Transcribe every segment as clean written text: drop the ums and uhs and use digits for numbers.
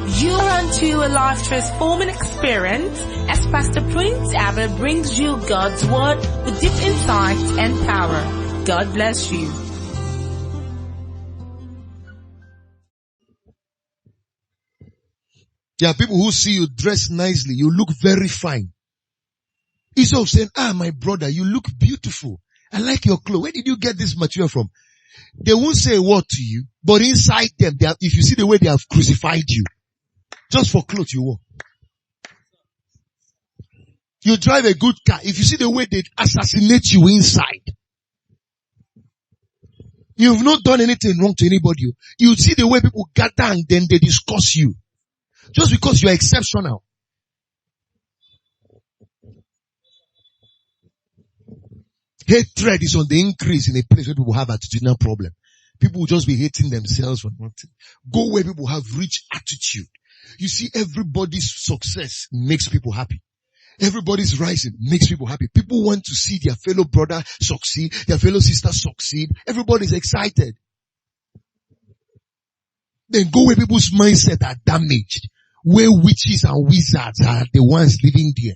You're onto a life transforming experience as Pastor Prince Abah brings you God's Word with deep insight and power. God bless you. There are people who see you dress nicely, you look very fine. Instead of saying, my brother, you look beautiful. I like your clothes. Where did you get this material from? They won't say a word to you, but inside them, if you see the way they have crucified you, just for clothes you wore. You drive a good car. If you see the way they assassinate you inside, you've not done anything wrong to anybody. You see the way people gather and then they discuss you. Just because you're exceptional. Hatred is on the increase in a place where people have attitudinal problem. People will just be hating themselves for nothing. Go where people have rich attitude. You see, everybody's success makes people happy. Everybody's rising makes people happy. People want to see their fellow brother succeed, their fellow sister succeed. Everybody's excited. Then go where people's mindset are damaged, where witches and wizards are the ones living there.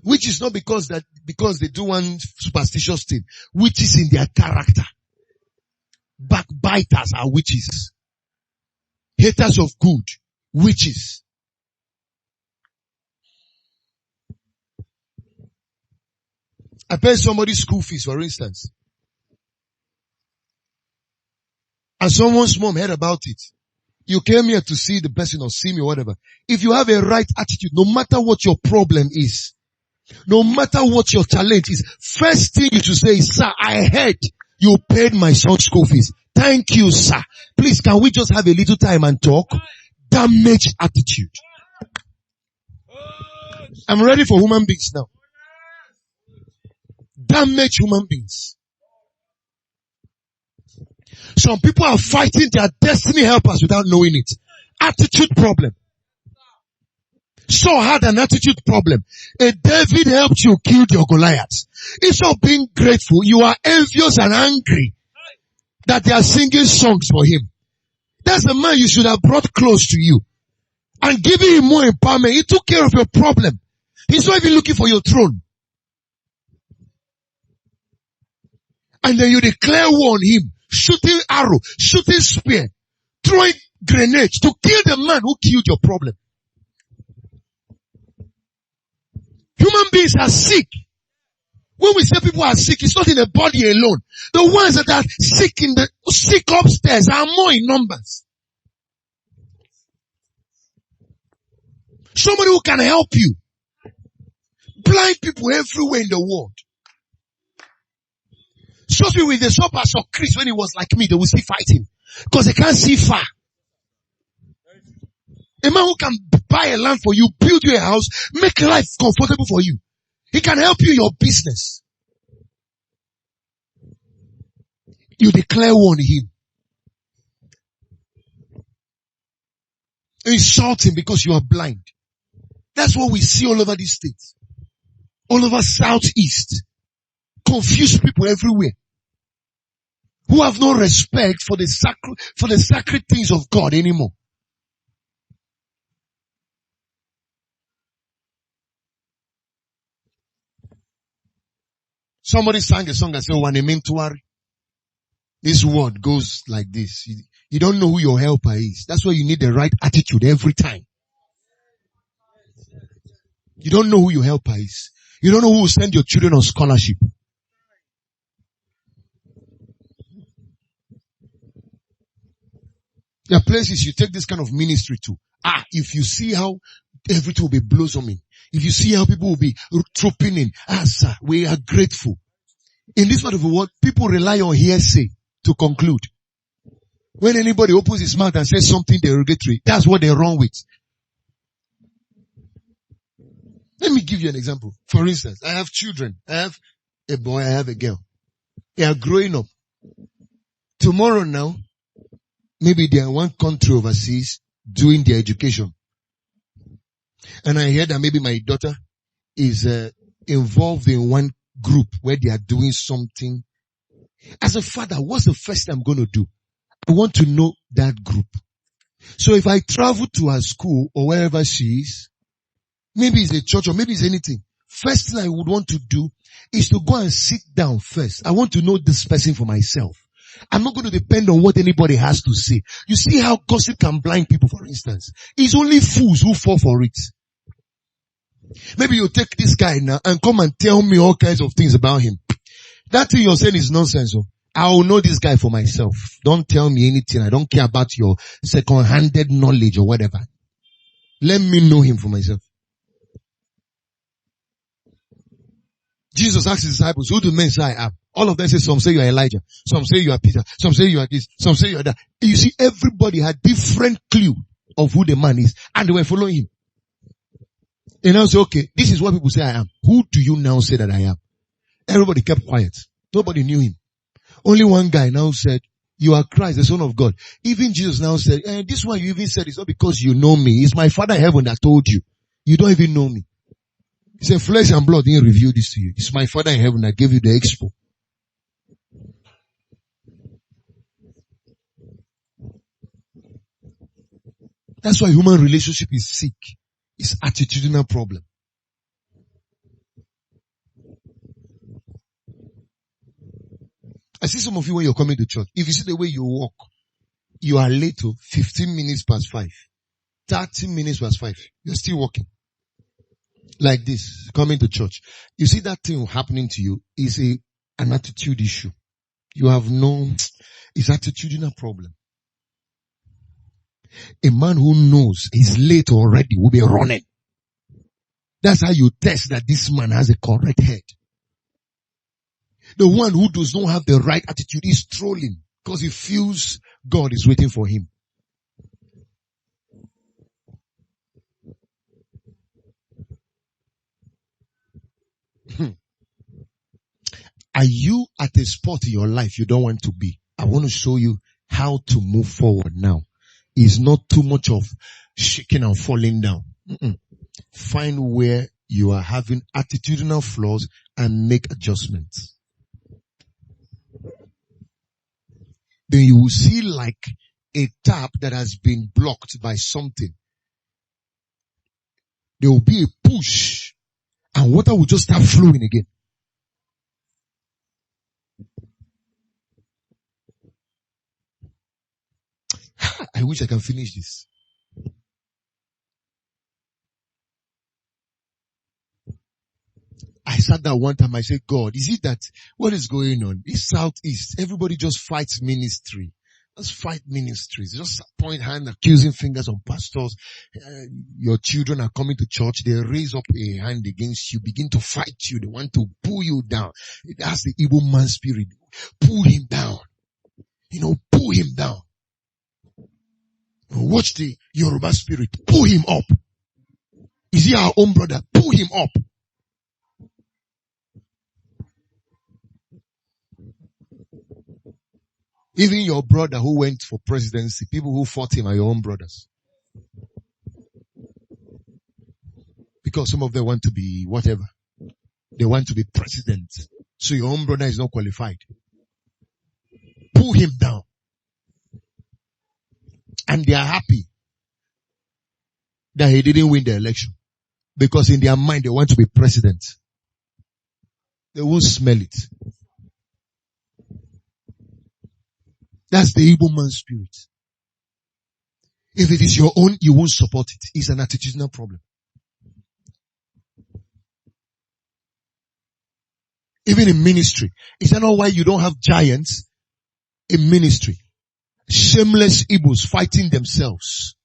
Which is not because they do one superstitious thing. Witches in their character. Backbiters are witches. Haters of good, witches. I pay somebody's school fees, for instance. And someone's mom heard about it. You came here to see the person or see me or whatever. If you have a right attitude, no matter what your problem is, no matter what your challenge is, first thing you should say is, sir, I heard you paid my son's school fees. Thank you, sir. Please, can we just have a little time and talk? Damaged attitude. I'm ready for human beings now. Damaged human beings. Some people are fighting their destiny helpers without knowing it. Attitude problem. Saul had an attitude problem. David helped you kill your Goliath. Instead of being grateful, you are envious and angry that they are singing songs for him. That's the man you should have brought close to you and giving him more empowerment. He took care of your problem. He's not even looking for your throne. And then you declare war on him, shooting arrow, shooting spear, throwing grenades to kill the man who killed your problem. Human beings are sick. When we say people are sick, it's not in the body alone. The ones that are sick upstairs are more in numbers. Somebody who can help you. Blind people everywhere in the world. Just with the shop I saw Chris when he was like me, they will see fighting. Because they can't see far. A man who can buy a land for you, build you a house, make life comfortable for you. He can help you in your business. You declare war on him. Insult him because you are blind. That's what we see all over these states. All over Southeast. Confused people everywhere. Who have no respect for the sacred things of God anymore. Somebody sang a song and said, "Wanementuari." This word goes like this. You don't know who your helper is. That's why you need the right attitude every time. You don't know who your helper is. You don't know who will send your children on scholarship. There are places you take this kind of ministry to. If you see how everything will be blossoming. If you see how people will be trooping in. Sir, we are grateful. In this part of the world, people rely on hearsay to conclude. When anybody opens his mouth and says something derogatory, that's what they're wrong with. Let me give you an example. For instance, I have children. I have a boy, I have a girl. They are growing up. Tomorrow now, maybe they are in one country overseas doing their education. And I hear that maybe my daughter is involved in one group where they are doing something. As a father, what's the first thing I'm going to do? I want to know that group. So if I travel to her school or wherever she is, maybe it's a church or maybe it's anything, first thing I would want to do is to go and sit down first. I want to know this person for myself. I'm not going to depend on what anybody has to say. You see how gossip can blind people, for instance. It's only fools who fall for it. Maybe you take this guy now and come and tell me all kinds of things about him. That thing you're saying is nonsense. Oh. I will know this guy for myself. Don't tell me anything. I don't care about your second-handed knowledge or whatever. Let me know him for myself. Jesus asked his disciples, who do men say I am? All of them say, some say you are Elijah. Some say you are Peter. Some say you are this. Some say you are that. You see, everybody had different clue of who the man is. And they were following him. And now say, okay, this is what people say I am. Who do you now say that I am? Everybody kept quiet. Nobody knew him. Only one guy now said, you are Christ, the Son of God. Even Jesus now said, this one you even said is not because you know me. It's my Father in heaven that told you. You don't even know me. He said, flesh and blood didn't reveal this to you. It's my Father in heaven that gave you the expo. That's why human relationship is sick. It's attitudinal problem. I see some of you when you're coming to church. If you see the way you walk, you are late to 15 minutes past 5. 30 minutes past 5. You're still walking. Like this, coming to church. You see that thing happening to you is an attitude issue. You have it's attitudinal problem. A man who knows he's late already will be running. That's how you test that this man has a correct head. The one who does not have the right attitude is trolling because he feels God is waiting for him. Are you at a spot in your life you don't want to be? I want to show you how to move forward now. It's not too much of shaking and falling down. Find where you are having attitudinal flaws and make adjustments. Then you will see like a tap that has been blocked by something. There will be a push and water will just start flowing again. I wish I can finish this. I sat down one time, I said, God, is it that, what is going on? It's Southeast. Everybody just fights ministry. Just fight ministries. Just point hand, accusing fingers on pastors. Your children are coming to church. They raise up a hand against you, begin to fight you. They want to pull you down. That's the evil man spirit. Pull him down. Pull him down. Watch the Yoruba spirit. Pull him up. Is he our own brother? Pull him up. Even your brother who went for presidency, people who fought him are your own brothers. Because some of them want to be whatever. They want to be president. So your own brother is not qualified. Pull him down. And they are happy that he didn't win the election. Because in their mind they want to be president. They won't smell it. That's the evil man's spirit. If it is your own, you won't support it. It's an attitudinal problem. Even in ministry. Is that not why you don't have giants in ministry? Shameless Igbos fighting themselves.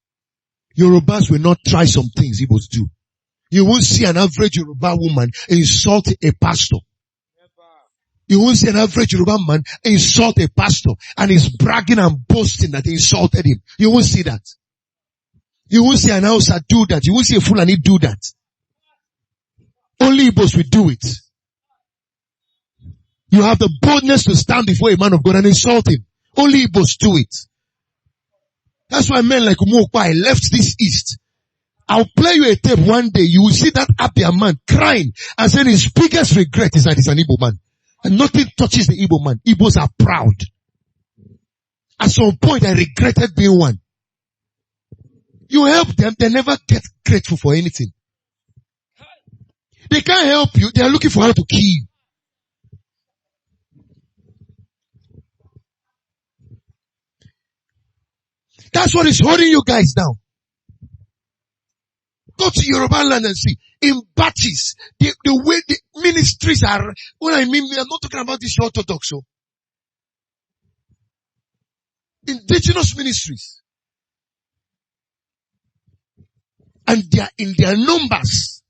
Yorubas will not try some things Igbos do. You won't see an average Yoruba woman insult a pastor. You won't see an average Yoruba man insult a pastor and he's bragging and boasting that he insulted him. You won't see that. You won't see an Hausa do that. You won't see a Fulani do that. Only Igbos will do it. You have the boldness to stand before a man of God and insult him. Only Igbos do it. That's why men like Umokwa left this east. I'll play you a tape one day. You will see that Abah man crying and saying his biggest regret is that he's an Igbo man. And nothing touches the Igbo man. Igbos are proud. At some point I regretted being one. You help them, they never get grateful for anything. They can't help you, they are looking for how to kill you. That's what is holding you guys down. Go to Yoruba land and see. In batches, the way the ministries are, what I mean, we are not talking about this Orthodox. So. Indigenous ministries. And they are in their numbers.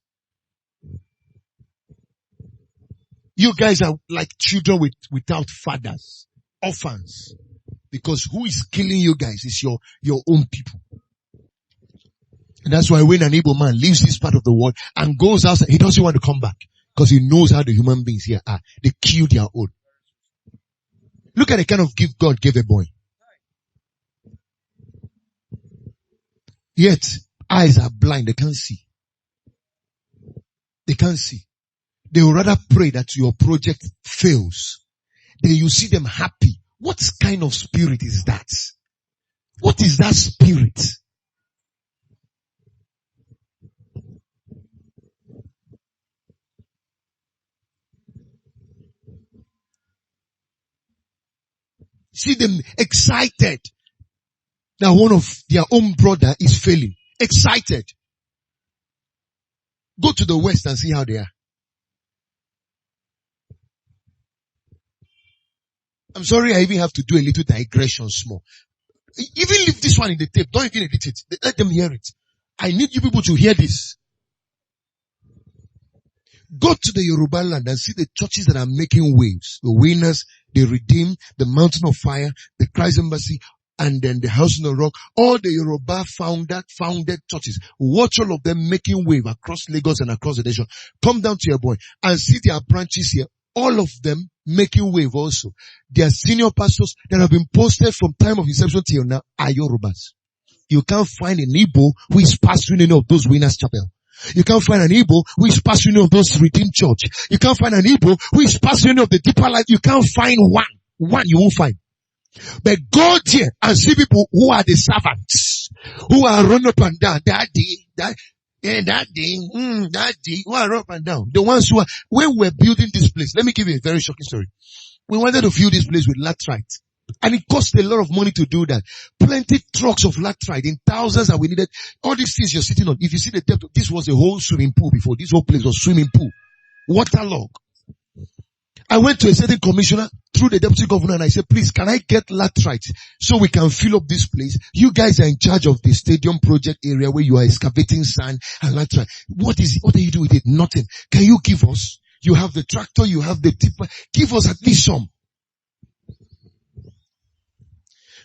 You guys are like children without fathers. Orphans. Because who is killing you guys is your own people. And that's why when an Igbo man leaves this part of the world and goes outside, he doesn't want to come back. Because he knows how the human beings here are. They kill their own. Look at the kind of gift God gave a boy. Yet, eyes are blind, they can't see. They can't see. They would rather pray that your project fails. Then you see them happy. What kind of spirit is that? What is that spirit? See them excited that one of their own brother is failing. Excited. Go to the West and see how they are. I'm sorry I even have to do a little digression small. Even leave this one in the tape. Don't even edit it. Let them hear it. I need you people to hear this. Go to the Yoruba land and see the churches that are making waves. The Winners, the Redeemed, the Mountain of Fire, the Christ Embassy, and then the House on the Rock. All the Yoruba founded churches. Watch all of them making wave across Lagos and across the nation. Come down to your boy and see their branches here. All of them making wave also. Their senior pastors that have been posted from time of inception till now are Yorubas. You can't find an Igbo who is pastoring any of those Winners Chapel. You can't find an Igbo who is pastoring any of those Redeemed Church. You can't find an Igbo who is pastoring any of the Deeper Life. You can't find one. One you won't find. But go there and see people who are the servants, who are run up and down. Daddy, who are up and down. The ones who are, when we're building this place, let me give you a very shocking story. We wanted to fill this place with laterite. And it cost a lot of money to do that. Plenty trucks of laterite in thousands that we needed. All these things you're sitting on. If you see the depth, this was a whole swimming pool before. This whole place was swimming pool. Waterlog. I went to a certain commissioner through the deputy governor and I said, please, can I get laterite so we can fill up this place? You guys are in charge of the stadium project area where you are excavating sand and laterite. What is it? What do you do with it? Nothing. Can you give us? You have the tractor, you have the tipper. Give us at least some.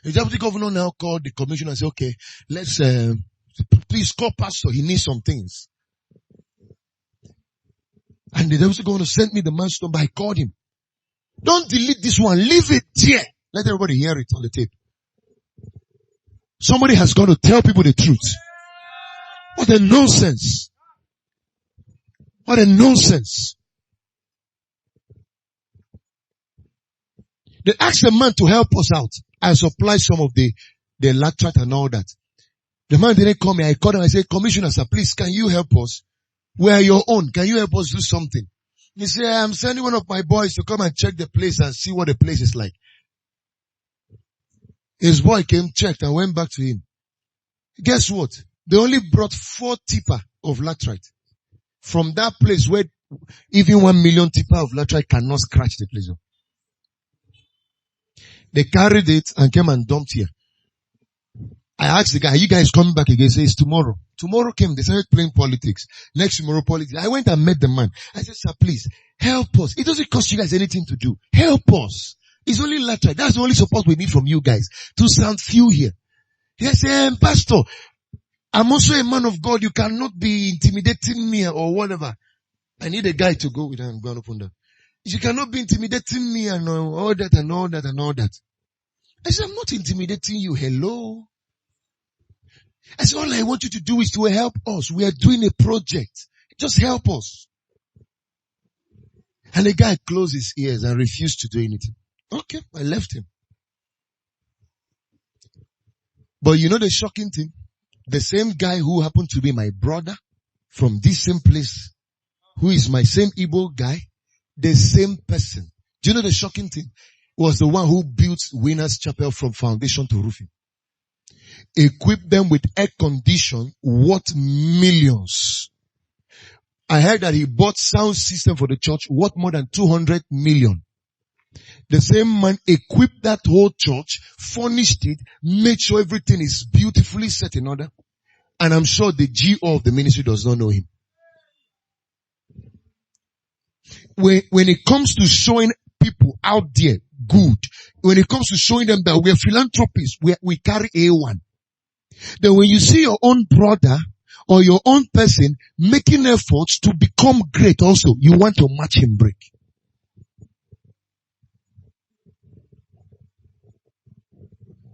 The deputy governor now called the commissioner and said, okay, let's, please call pastor. He needs some things. And the deputy governor sent me the man's number. I called him. Don't delete this one. Leave it here. Let everybody hear it on the tape. Somebody has got to tell people the truth. What a nonsense. What a nonsense. They asked the man to help us out. I supplied some of the latrate and all that. The man didn't call me. I called him. I said, Commissioner, sir, please, can you help us? We are your own. Can you help us do something? He said, I'm sending one of my boys to come and check the place and see what the place is like. His boy came, checked, and went back to him. Guess what? They only brought 4 tipper of latrite. From that place where even 1 million tipper of latrite cannot scratch the place. They carried it and came and dumped here. I asked the guy, are you guys coming back again? He says, tomorrow. Tomorrow came, they started playing politics. Next tomorrow, politics. I went and met the man. I said, sir, please, help us. It doesn't cost you guys anything to do. Help us. It's only latrite. That's the only support we need from you guys to sound few here. He said, Pastor, I'm also a man of God. You cannot be intimidating me or whatever. I need a guy to go with and go and open that. You cannot be intimidating me and all that and all that and all that. I said, I'm not intimidating you. Hello. I said, all I want you to do is to help us. We are doing a project. Just help us. And the guy closed his ears and refused to do anything. Okay, I left him. But you know the shocking thing? The same guy who happened to be my brother from this same place, who is my same Igbo guy, the same person. Do you know the shocking thing? Was the one who built Winners Chapel from foundation to roofing. Equipped them with air condition worth millions. I heard that he bought sound system for the church worth more than 200 million. The same man equipped that whole church, furnished it, made sure everything is beautifully set in order. And I'm sure the GO of the ministry does not know him. When it comes to showing people out there good, when it comes to showing them that we're philanthropists, we carry A1. Then when you see your own brother or your own person making efforts to become great also, you want to match him break.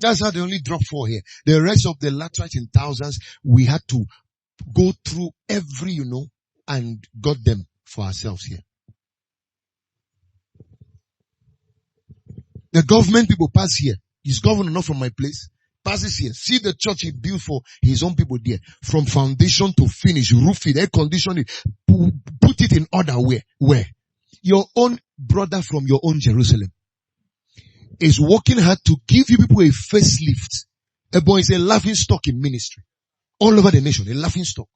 That's how they only drop 4 here. The rest of the laterite in thousands, we had to go through every, and got them for ourselves here. The government people pass here. His governor not from my place. Passes here. See the church he built for his own people there. From foundation to finish, roof it, air conditioning, put it in order where? Your own brother from your own Jerusalem is working hard to give you people a facelift. A boy is a laughing stock in ministry. All over the nation, a laughing stock.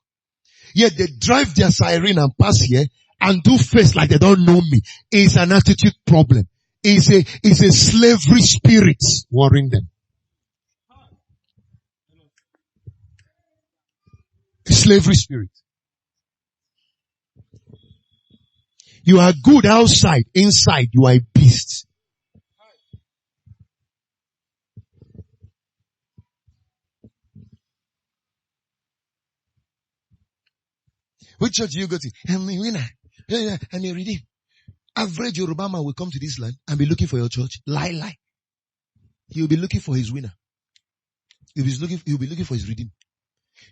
Yet they drive their siren and pass here and do face like they don't know me. It's an attitude problem. It's a slavery spirit worrying them. A slavery spirit. You are good outside, inside you are a beast. Which church do you go to? I'm a winner. I'm a redeemed. Average Yoruba man will come to this land and be looking for your church. Lie. He'll be looking for his winner. He'll be looking for his redeemed.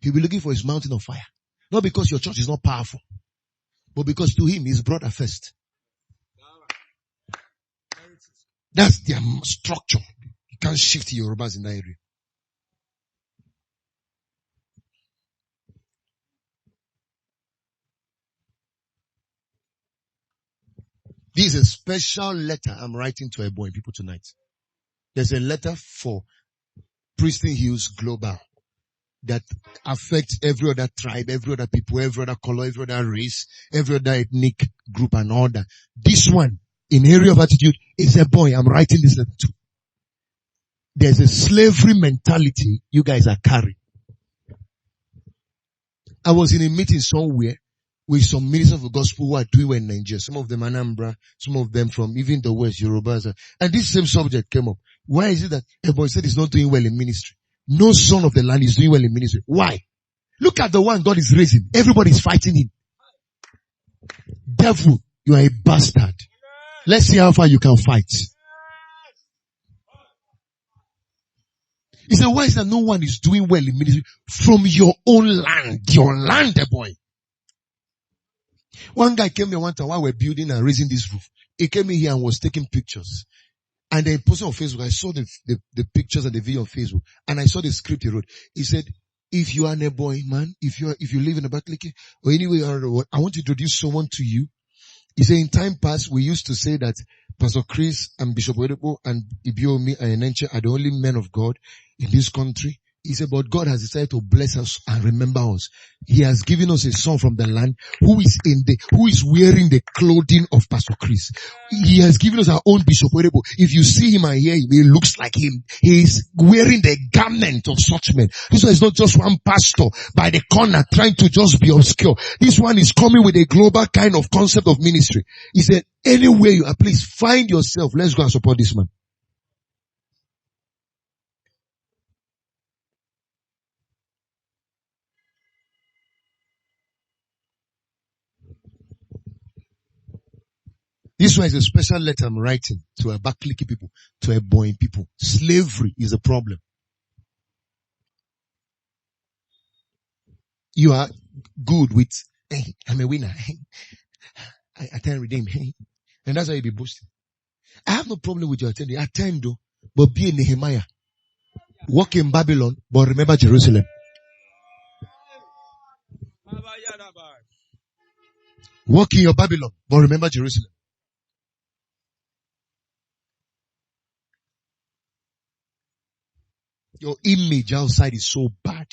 He'll be looking for his mountain of fire. Not because your church is not powerful, but because to him, his brother first. That's their structure. You can't shift Yorubas in that area. This is a special letter I'm writing to Abah people tonight. There's a letter for Pristine Hills Global that affects every other tribe, every other people, every other color, every other race, every other ethnic group and all that. This one, in area of attitude, is Abah. I'm writing this letter to. There's a slavery mentality you guys are carrying. I was in a meeting somewhere with some ministers of the gospel who are doing well in Nigeria. Some of them Anambra, some of them from even the West, Yorubas. And this same subject came up. Why is it that everybody said he's not doing well in ministry? No son of the land is doing well in ministry. Why? Look at the one God is raising. Everybody is fighting him. Devil, you are a bastard. Let's see how far you can fight. He said, why is that no one is doing well in ministry from your own land? Your land, boy. One guy came here one time while we're building and raising this roof. He came in here and was taking pictures. And then he posted on Facebook. I saw the pictures and the video on Facebook. And I saw the script he wrote. He said, if you are a boy, man, if you live in Abakaliki or anywhere around the world, I want to introduce someone to you. He said, in time past, we used to say that Pastor Chris and Bishop Oyedepo and Ibiomi and Enenche are the only men of God in this country. He said, but God has decided to bless us and remember us. He has given us a son from the land who is wearing the clothing of Pastor Chris. He has given us our own Bishop Oyedepo. If you see him and hear him, he looks like him. He is wearing the garment of such men. This one is not just one pastor by the corner trying to just be obscure. This one is coming with a global kind of concept of ministry. He said, anywhere you are, please find yourself. Let's go and support this man. This one is a special letter I'm writing to Abakaliki people, to Ebonyi people. Slavery is a problem. You are good with, hey, I'm a winner. Hey, I can redeem. Hey. And that's how you be boasting. I have no problem with your attending. Attend though, but be in Nehemiah. Walk in Babylon, but remember Jerusalem. Walk in your Babylon, but remember Jerusalem. Your image outside is so bad.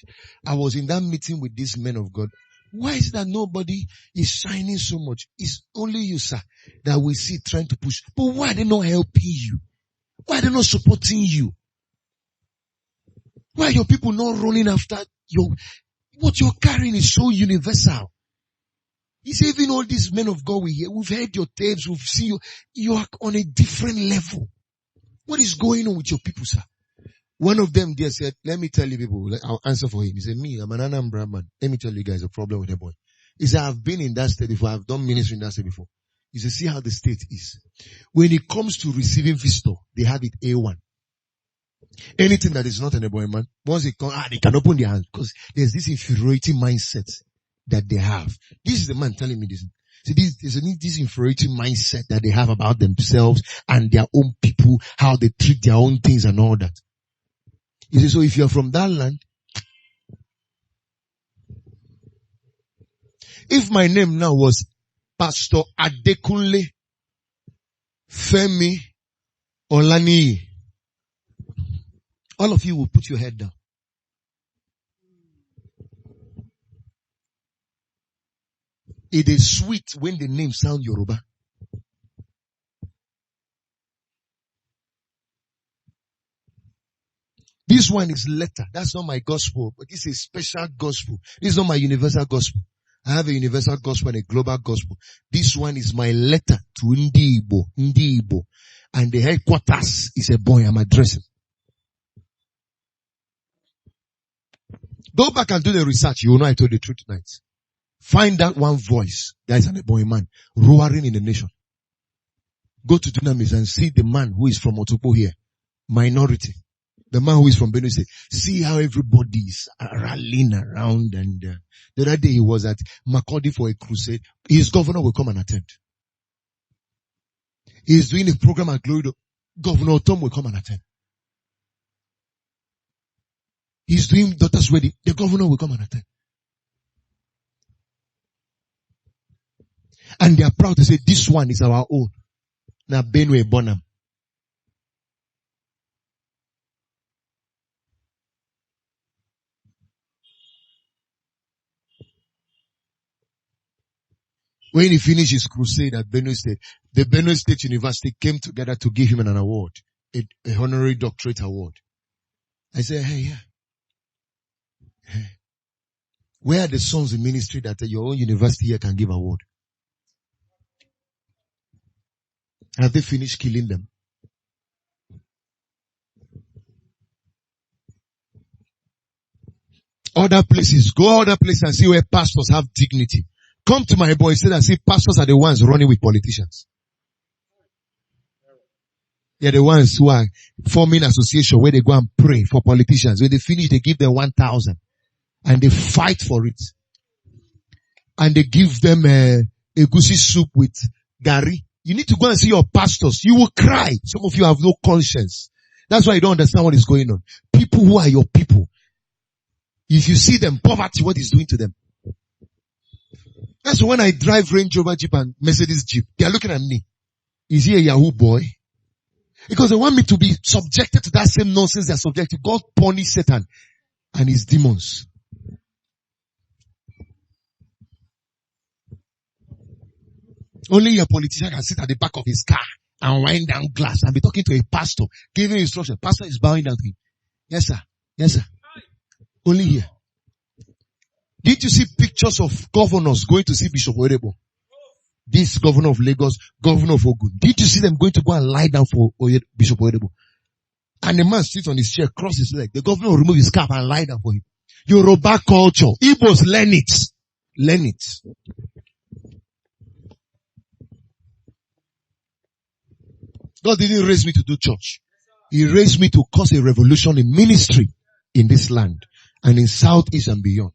I was in that meeting with these men of God. Why is it that nobody is shining so much? It's only you, sir, that we see trying to push. But why are they not helping you? Why are they not supporting you? Why are your people not running after what you're carrying is so universal. It's even all these men of God we hear. We've heard your tapes. We've seen you. You are on a different level. What is going on with your people, sir? One of them there said, let me tell you people, I'll answer for him. He said, me, I'm an Anambra man. Let me tell you guys a problem with the boy. He said, I've been in that state before. I've done ministry in that state before. He said, see how the state is. When it comes to receiving visitor, they have it A1. Anything that is not an boy man, once they come, they can open their hands because there's this inferiority mindset that they have. This is the man telling me this. See, this inferiority mindset that they have about themselves and their own people, how they treat their own things and all that. He says, so if you're from that land, if my name now was Pastor Adekunle Femi Olani, all of you will put your head down. It is sweet when the name sound Yoruba. This one is letter. That's not my gospel, but this is a special gospel. This is not my universal gospel. I have a universal gospel and a global gospel. This one is my letter to Ndi Igbo. And the headquarters is a boy I'm addressing. Go back and do the research. You will know I told the truth tonight. Find that one voice that is an boy man roaring in the nation. Go to Dunamis and see the man who is from Otopo here. Minority. The man who is from Benue State. See how everybody is rallying around. And the other day he was at Makurdi for a crusade. His governor will come and attend. He is doing a program at Glory. Governor Tom will come and attend. He's doing daughter's wedding. The governor will come and attend. And they are proud to say, this one is our own. Now Benue Bonham. When he finished his crusade at Benue State, the Benue State University came together to give him an award, a honorary doctorate award. I said, hey. Where are the sons in ministry that your own university here can give award? Have they finished killing them? Other places, go other places and see where pastors have dignity. Come to my boy, say that see pastors are the ones running with politicians. They're the ones who are forming association where they go and pray for politicians. When they finish, they give them 1,000 and they fight for it. And they give them a goosey soup with gari. You need to go and see your pastors. You will cry. Some of you have no conscience. That's why you don't understand what is going on. People who are your people. If you see them, poverty, what is doing to them? That's when I drive Range Rover Jeep and Mercedes Jeep. They are looking at me. Is he a Yahoo boy? Because they want me to be subjected to that same nonsense they are subjected to. God punish Satan and his demons. Only a politician can sit at the back of his car and wind down glass and be talking to a pastor, giving instruction. Pastor is bowing down to him. Yes, sir. Yes, sir. Only here. Did you see pictures of governors going to see Bishop Oedebo? This governor of Lagos, governor of Ogun. Did you see them going to go and lie down for Bishop Oedebo? And the man sits on his chair, cross his leg. The governor will remove his cap and lie down for him. Yoruba culture. Igbos, learn it. Learn it. God didn't raise me to do church. He raised me to cause a revolution in ministry in this land and in Southeast and beyond.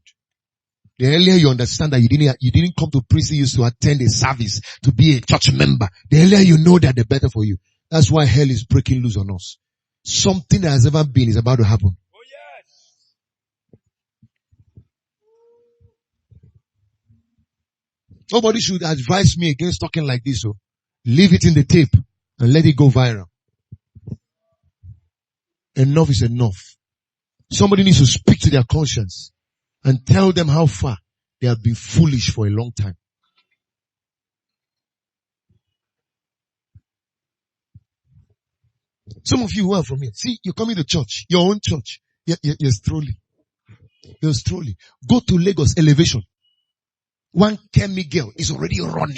The earlier you understand that you didn't come to prison used to attend a service, to be a church member, the earlier you know that the better for you. That's why hell is breaking loose on us. Something that has ever been is about to happen. Oh, yes. Nobody should advise me against talking like this. So leave it in the tape and let it go viral. Enough is enough. Somebody needs to speak to their conscience and tell them how far they have been foolish for a long time. Some of you who are from here, see, you're coming to church, your own church. You're strolling. You're strolling. Go to Lagos Elevation. One Kemi girl is already running.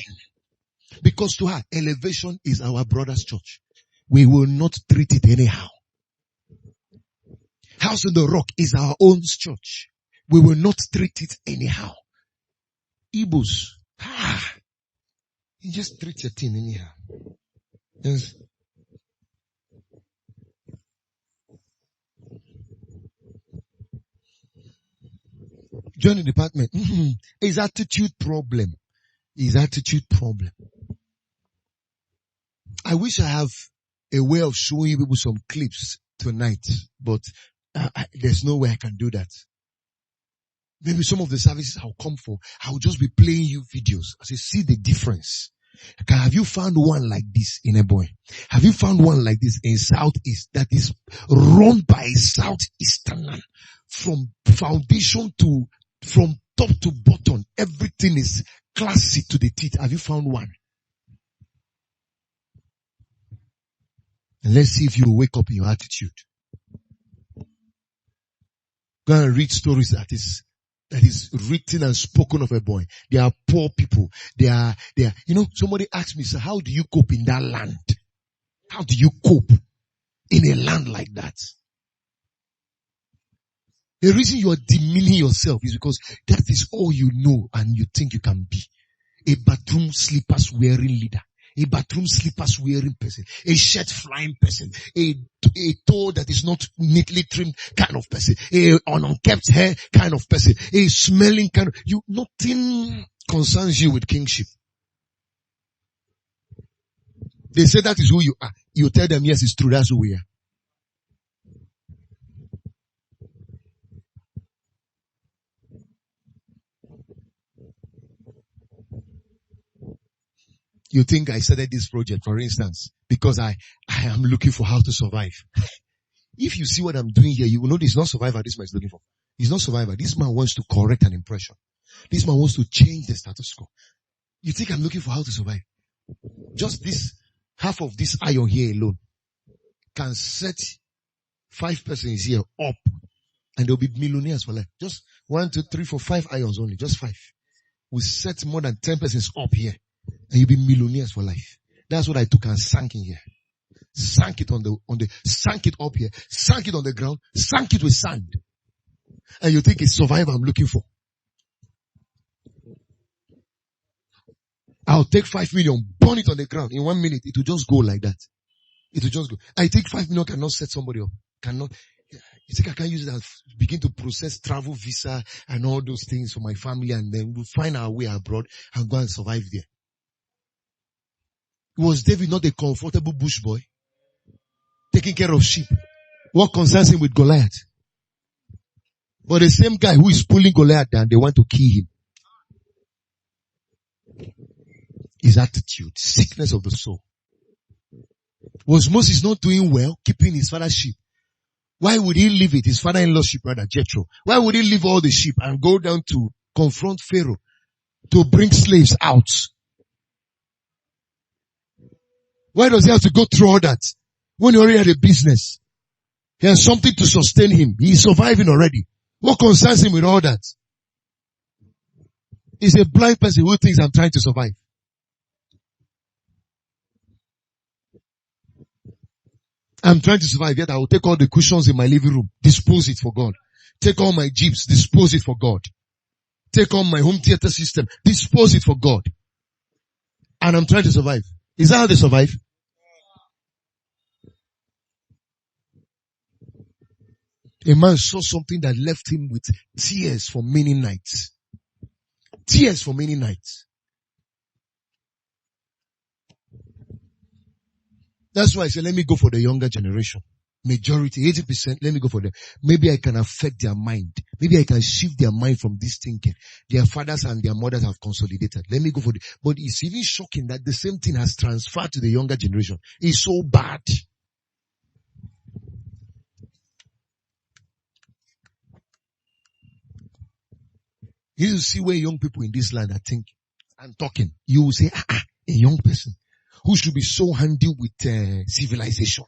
Because to her, Elevation is our brother's church. We will not treat it anyhow. House on the Rock is our own church. We will not treat it anyhow. Igbos, you just treat your thing anyhow. Yes. Join the department. His attitude problem. His attitude problem. I wish I have a way of showing you people some clips tonight, but there's no way I can do that. Maybe some of the services I'll come for, I'll just be playing you videos. I say, see the difference. Have you found one like this in a boy? Have you found one like this in Southeast that is run by a Southeasterner from foundation to, from top to bottom? Everything is classy to the teeth. Have you found one? And let's see if you will wake up in your attitude. Go and read stories that is written and spoken of a boy. They are poor people. They are, somebody asked me, so how do you cope in that land? How do you cope in a land like that? The reason you are demeaning yourself is because that is all you know and you think you can be. A bathroom slippers wearing leader. A bathroom slippers wearing person, a shirt flying person, a toe that is not neatly trimmed kind of person, a unkempt hair kind of person, a smelling kind of, nothing concerns you with kingship. They say that is who you are. You tell them, yes, it's true, that's who we are. You think I started this project, for instance, because I am looking for how to survive. If you see what I'm doing here, you will know it's not survivor this man is looking for. It's not survivor. This man wants to correct an impression. This man wants to change the status quo. You think I'm looking for how to survive? Just this, half of this iron here alone can set 5 persons here up and they'll be millionaires for life. Just 1, 2, 3, 4, 5 irons only. Just 5. We set more than 10 persons up here. And you'll be millionaires for life. That's what I took and sank in here. Sank it sank it up here, sank it on the ground, sank it with sand. And you think it's survivor I'm looking for. I'll take 5 million, burn it on the ground. In 1 minute, it will just go like that. It will just go. I think 5 million cannot set somebody up. Cannot. You think I can use it and begin to process travel visa and all those things for my family, and then we'll find our way abroad and go and survive there. Was David not a comfortable bush boy? Taking care of sheep. What concerns him with Goliath? But the same guy who is pulling Goliath down, they want to kill him. His attitude, sickness of the soul. Was Moses not doing well, keeping his father's sheep? Why would he leave it? His father-in-law's sheep, rather, Jethro. Why would he leave all the sheep and go down to confront Pharaoh to bring slaves out? Why does he have to go through all that? When he already had a business. He has something to sustain him. He is surviving already. What concerns him with all that? He's a blind person who thinks I'm trying to survive. I'm trying to survive, yet I will take all the cushions in my living room, dispose it for God. Take all my jeeps, dispose it for God. Take all my home theater system, dispose it for God. And I'm trying to survive. Is that how they survive? A man saw something that left him with tears for many nights. Tears for many nights. That's why I said, let me go for the younger generation. Majority, 80%, let me go for them. Maybe I can affect their mind. Maybe I can shift their mind from this thinking. Their fathers and their mothers have consolidated. Let me go for it. But it's even shocking that the same thing has transferred to the younger generation. It's so bad. You see where young people in this land are thinking and talking. You will say, a young person who should be so handy with civilization,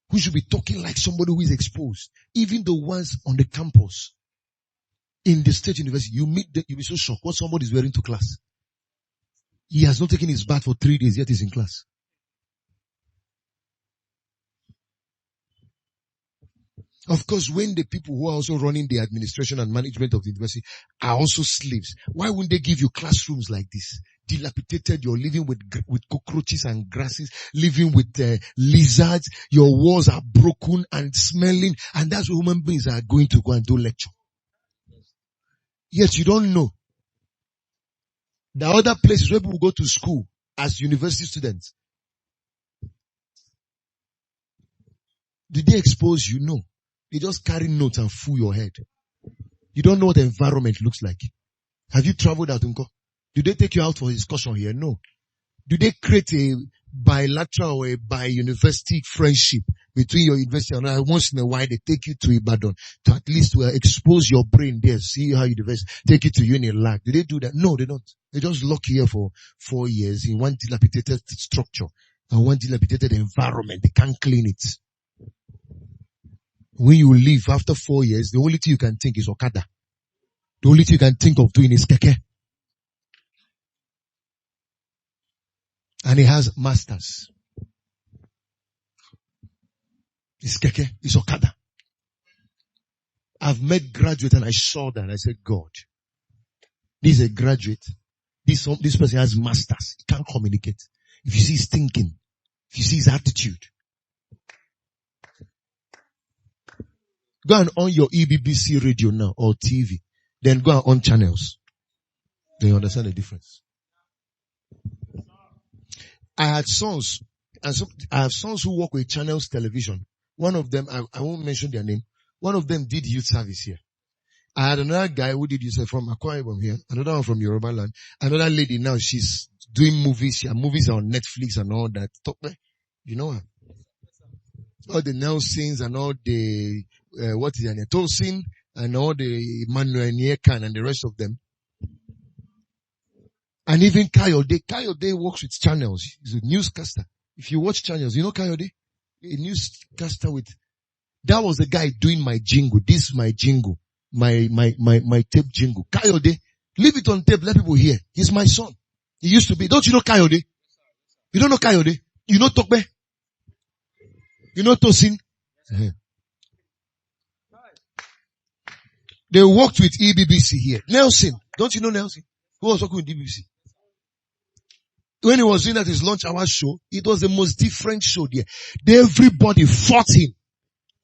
who should be talking like somebody who is exposed. Even the ones on the campus, in the state university, you meet them, you'll be so shocked what somebody is wearing to class. He has not taken his bath for 3 days, yet he's in class. Of course, when the people who are also running the administration and management of the university are also slaves, why wouldn't they give you classrooms like this? Dilapidated, you're living with cockroaches and grasses, living with lizards, your walls are broken and smelling, and that's what human beings are going to go and do lecture. Yet you don't know. The other places where people go to school as university students, did they expose you? No. They just carry notes and fool your head. You don't know what the environment looks like. Have you traveled out, Unko? Do they take you out for a discussion here? No. Do they create a bilateral or a bi-university friendship between your university and another? Once in a while, they take you to Ibadan to at least expose your brain there, see how university, take you to Unilag. Do they do that? No, they don't. They just lock you here for 4 years in one dilapidated structure and one dilapidated environment. They can't clean it. When you leave after 4 years, the only thing you can think is Okada. The only thing you can think of doing is Keke. And he has masters. It's Keke, it's Okada. I've met graduates and I saw that and I said, God, this is a graduate. This person has masters. He can't communicate. If you see his thinking, if you see his attitude, go and on your EBBC radio now or TV. Then go and on channels. Then you understand the difference. I had sons, and I have sons who work with Channels Television. One of them, I won't mention their name. One of them did youth service here. I had another guy who did youth service from Akwa Ibom here. Another one from Yoruba land. Another lady now, she's doing movies. Her movies are on Netflix and all that. You know her? All the Nelsons and all the Tosin and all the Emmanuel Nyekan and the rest of them. And even Kayode. Kayode works with Channels. He's a newscaster. If you watch Channels, you know Kayode? A newscaster with, that was the guy doing my jingle. This is my jingle. My tape jingle. Kayode. Leave it on tape, let people hear. He's my son. He used to be. Don't you know Kayode? You don't know Kayode? You know Tokbe? You know Tosin? They worked with EBBC here. Nelson. Don't you know Nelson? Who was working with EBBC? When he was doing at his lunch hour show, it was the most different show there. Everybody fought him.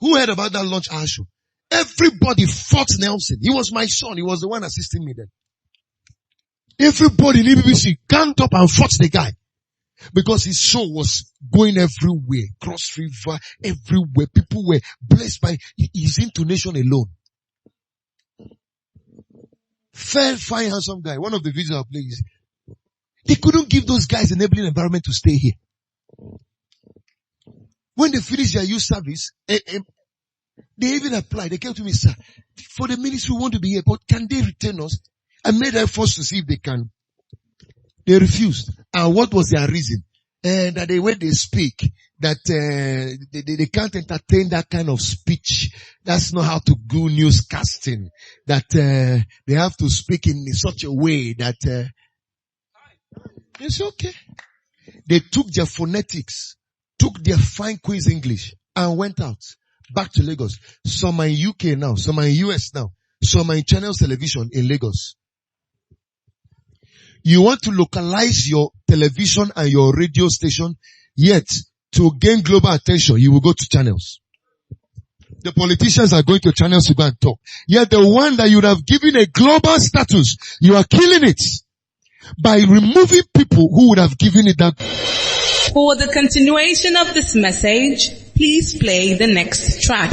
Who heard about that lunch hour show? Everybody fought Nelson. He was my son. He was the one assisting me then. Everybody in EBBC ganged up and fought the guy. Because his show was going everywhere. Cross River, everywhere. People were blessed by his intonation alone. Fair, fine, handsome guy. One of the videos I played, they couldn't give those guys enabling environment to stay here. When they finished their youth service, they even applied. They came to me, sir, for the ministry we want to be here, but can they retain us? I made efforts to see if they can. They refused. And what was their reason? That the way they speak, that they can't entertain that kind of speech. That's not how to do newscasting. That they have to speak in such a way that it's okay. They took their phonetics, took their fine Queen's English, and went out back to Lagos. Some are in UK now, some are in US now, some are in Channels Television in Lagos. You want to localize your television and your radio station, yet to gain global attention, you will go to Channels. The politicians are going to Channels to go and talk. Yet the one that you would have given a global status, you are killing it by removing people who would have given it that. For the continuation of this message, please play the next track.